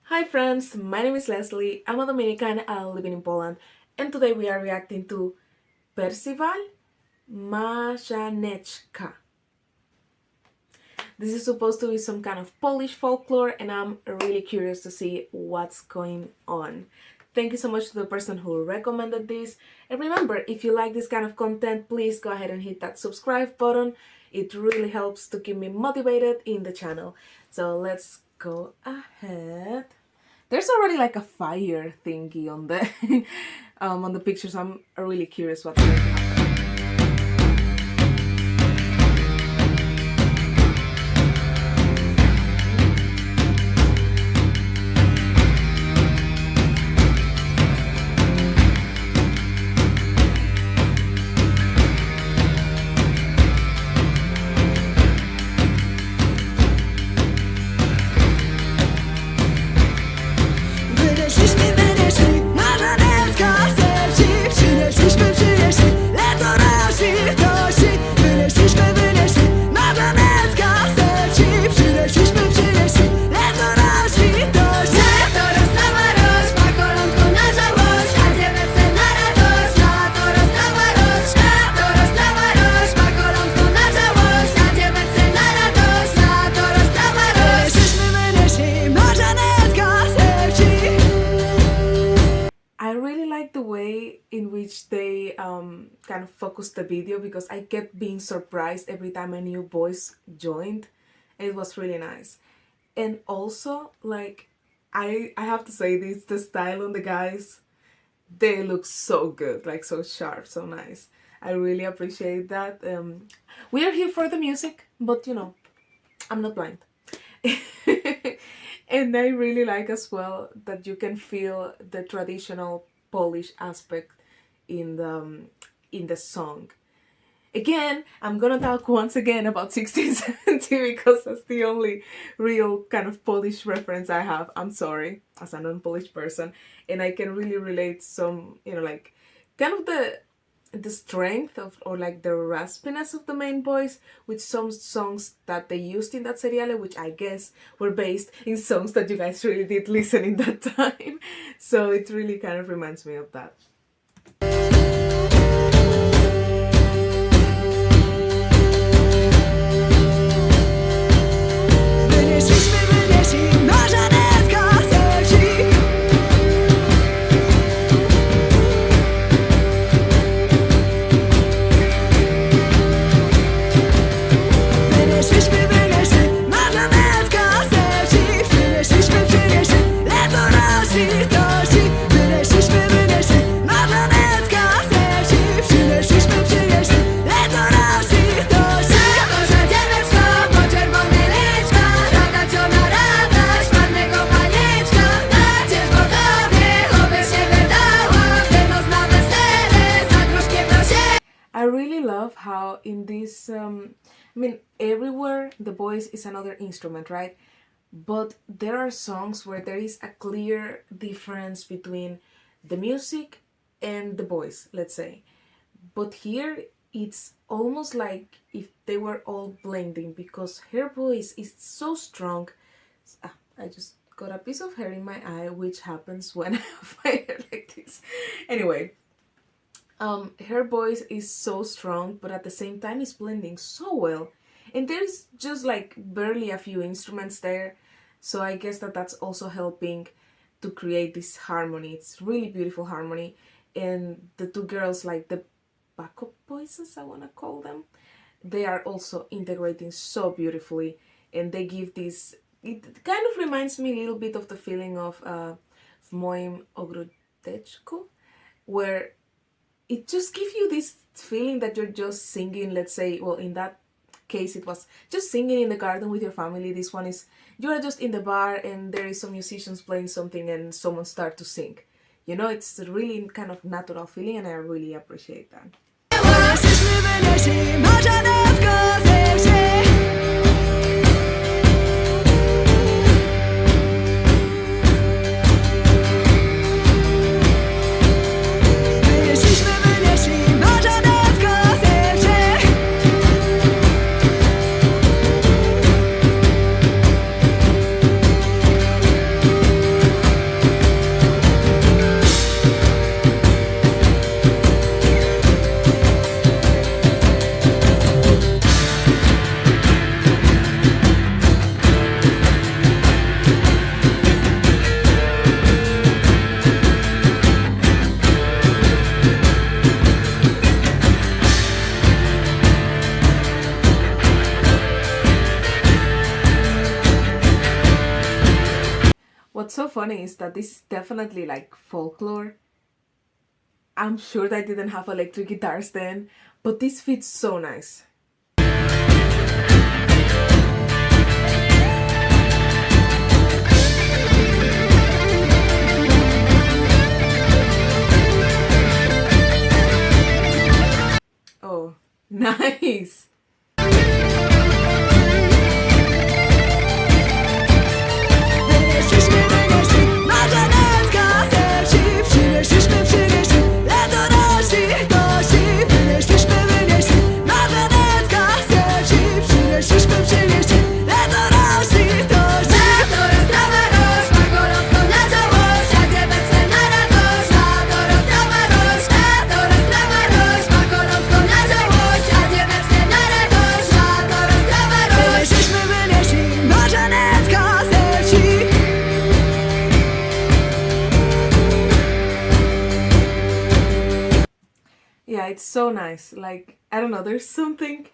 Hi friends, my name is Leslie, I'm a Dominican living in Poland, and today we are reacting to Percival Marzanecka. This is supposed to be some kind of Polish folklore and I'm really curious to see what's going on. Thank you so much to the person who recommended this, and remember, if you like this kind of content, please go ahead and hit that subscribe button. It really helps to keep me motivated in the channel. So let's go ahead. There's already like a fire thingy on the on the pictures. I'm really curious what's going to happen. Wyszli, Marzanecka, serci, przynieśli, lato nasi dości. Wyszli, Marzanecka, serci, przynieśli, lato nasi dości. Lato rozdawa roś, ma kolonku na żałość, a dziewczę na radość. Lato rozdawa roś, ma kolonku na żałość, a dziewczę na radość. Lato rozdawa roś. Wyszli, Marzanecka, serci. I really like the way in which they kind of focus the video, because I kept being surprised every time a new voice joined. It was really nice. And also, like, I have to say this, the style on the guys, they look so good, like so sharp, so nice. I really appreciate that. We are here for the music, but you know, I'm not blind. And I really like as well that you can feel the traditional Polish aspect in the song. Again, I'm gonna talk once again about 1670 because that's the only real kind of Polish reference I have. I'm sorry, as a non-Polish person, and I can really relate some, like kind of the strength of, or like the raspiness of the main voice with some songs that they used in that serial, which I guess were based in songs that you guys really did listen in that time. So it really kind of reminds me of that. Wyszli, Marzanecka, serci. Wyszli, Marzanecka, serci. Przynieśli, lato nasi dości. Wyszli, Marzanecka, serci. Przynieśli, lato nasi dości. Nasza dzieweczka, po czerwone liczka, zatańczona radość ładnego panieczka. Nacierz gotowie, oby się wydała, wynos na wesele, za gruszkiem do się. I really love how in this, I mean, everywhere the voice is another instrument, right? But there are songs where there is a clear difference between the music and the voice, let's say. But here it's almost like if they were all blending, because her voice is so strong. I just got a piece of hair in my eye, which happens when I have my hair like this. Anyway, her voice is so strong, but at the same time it's blending so well. And there's just like barely a few instruments there. So I guess that's also helping to create this harmony. It's really beautiful harmony. And the two girls, like the backup voices, I want to call them, they are also integrating so beautifully. And they give this, it kind of reminds me a little bit of the feeling of w moim ogródeczku, where it just gives you this feeling that you're just singing, let's say, well, in that case it was just singing in the garden with your family. This one is, you're just in the bar and there is some musicians playing something and someone start to sing. You know, it's a really kind of natural feeling and I really appreciate that. Wyszli, Marzanecka, serci. Wyszli, Marzanecka, serci. What's so funny is that this is definitely like folklore. I'm sure that I didn't have electric guitars then, but this fits so nice. Oh, nice! Wynieśliśmy, Marzanecka ze wsi. Przynieśliśmy, leto rości, dości. Wynieśli, Marzanecka ze wsi. Przynieśliśmy, leto rości, dości. Lato rozprawa roś, ma gorączką na całość. Jak nie chce na radość. Lato rozprawa roś, ma gorączką na całość. Jak nie chce na radość. Lato rozprawa roś. Wynieśli, Marzanecka ze wsi. Yeah, it's so nice. Like, I don't know, there's something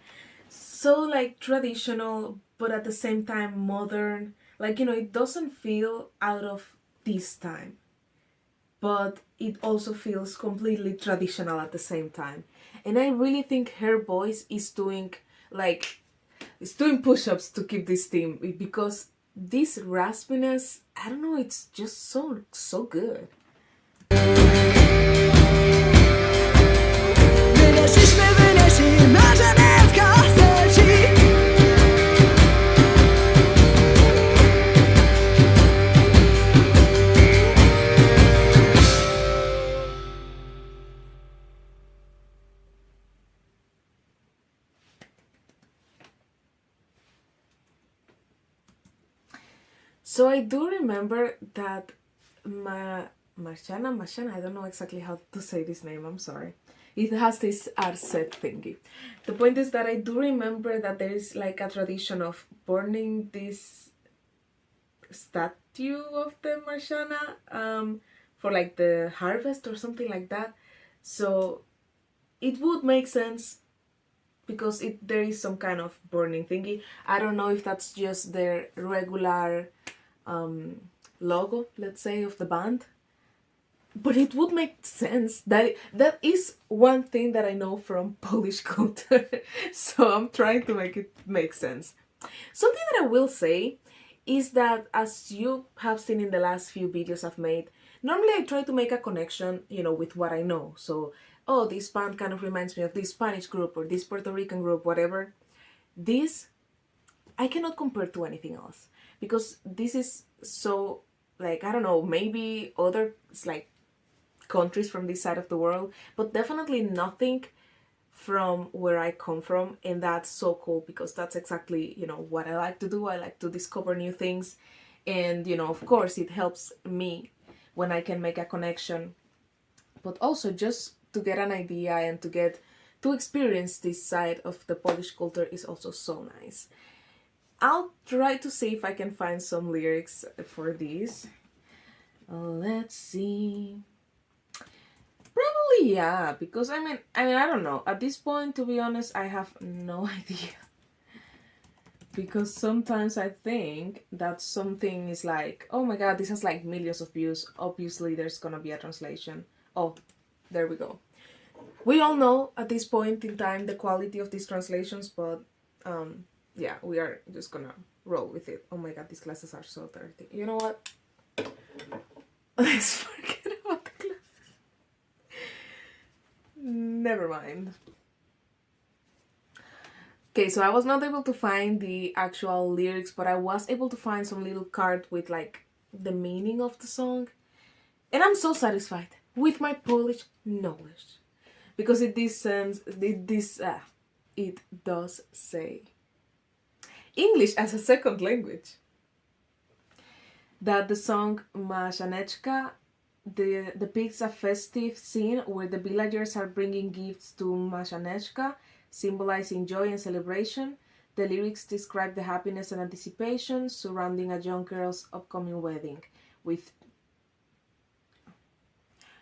so like traditional, but at the same time modern. Like, it doesn't feel out of this time, but it also feels completely traditional at the same time. And I really think her voice is doing like is doing push-ups to keep this theme, because this raspiness, I don't know, it's just so good. Wynieśli, Marzanecka ze wsi. So I do remember that Mashana, I don't know exactly how to say this name, I'm sorry. It has this arset thingy. The point is that I do remember that there is like a tradition of burning this statue of the Marshana for like the harvest or something like that. So it would make sense because there is some kind of burning thingy. I don't know if that's just their regular logo, let's say, of the band, but it would make sense. That is one thing that I know from Polish culture. So I'm trying to make it make sense. Something that I will say is that, as you have seen in the last few videos I've made, normally I try to make a connection, with what I know. So, oh, this band kind of reminds me of this Spanish group or this Puerto Rican group, whatever. This, I cannot compare to anything else, because this is so, like, I don't know, maybe other, like, countries from this side of the world, but definitely nothing from where I come from. And that's so cool, because that's exactly, what I like to do. I like to discover new things. And, of course, it helps me when I can make a connection, but also just to get an idea and to experience this side of the Polish culture is also so nice. I'll try to see if I can find some lyrics for this. Let's see. Probably yeah, because I mean I don't know. At this point, to be honest, I have no idea. Because sometimes I think that something is like, oh my god, this has like millions of views. Obviously, there's gonna be a translation. Oh, there we go. We all know at this point in time the quality of these translations, but yeah, we are just gonna roll with it. Oh my god, these glasses are so dirty. You know what? Let's forget about the glasses. Never mind. Okay, so I was not able to find the actual lyrics, but I was able to find some little card with like the meaning of the song. And I'm so satisfied with my Polish knowledge, because it does say English as a second language. That the song Marzanecka depicts a festive scene where the villagers are bringing gifts to Marzanecka, symbolizing joy and celebration. The lyrics describe the happiness and anticipation surrounding a young girl's upcoming wedding. With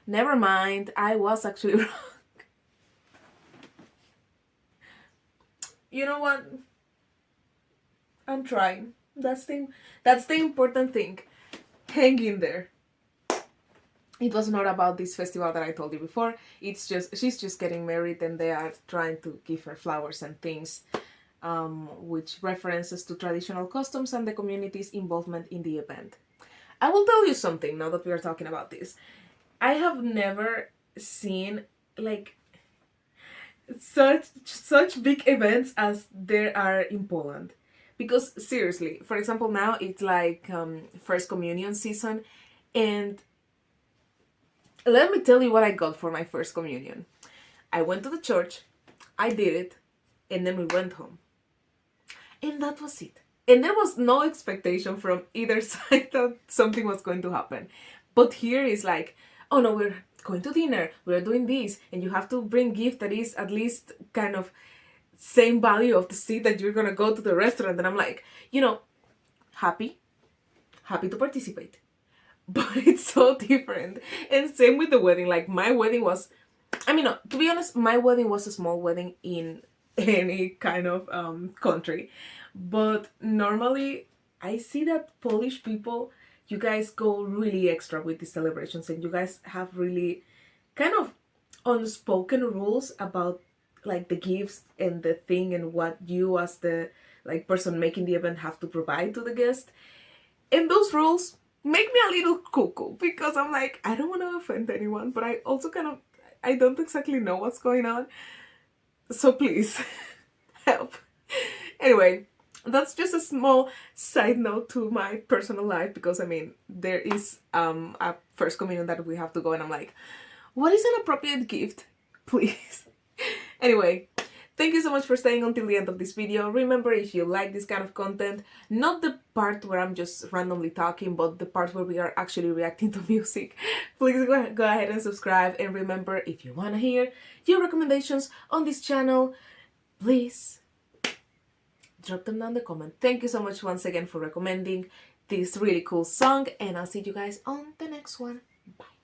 never mind, I was actually wrong. You know what? I'm trying. That's the important thing. hang in there. It was not about this festival that I told you before. It's just, she's just getting married and they are trying to give her flowers and things, which references to traditional customs and the community's involvement in the event. I will tell you something now that we are talking about this. I have never seen like such big events as there are in Poland. Because seriously, for example, now it's like First Communion season, and let me tell you what I got for my First Communion. I went to the church, I did it, and then we went home. And that was it. And there was no expectation from either side that something was going to happen. But here is like, oh no, we're going to dinner, we're doing this, and you have to bring gift that is at least kind of same value of the seat that you're gonna go to the restaurant. And I'm like, you know, happy to participate. But it's so different. And same with the wedding. Like my wedding was, I mean, no, to be honest, my wedding was a small wedding in any kind of country. But normally I see that Polish people, you guys go really extra with the celebrations, and you guys have really kind of unspoken rules about like the gifts and the thing and what you as the like person making the event have to provide to the guest. And those rules make me a little cuckoo because I'm like, I don't want to offend anyone, but I also kind of, I don't exactly know what's going on. So please, help. Anyway, that's just a small side note to my personal life, because I mean, there is a First Communion that we have to go, and I'm like, what is an appropriate gift? Please. Anyway, thank you so much for staying until the end of this video. Remember, if you like this kind of content, not the part where I'm just randomly talking, but the part where we are actually reacting to music, please go ahead and subscribe. And remember, if you want to hear your recommendations on this channel, please drop them down in the comment. Thank you so much once again for recommending this really cool song, and I'll see you guys on the next one. Bye.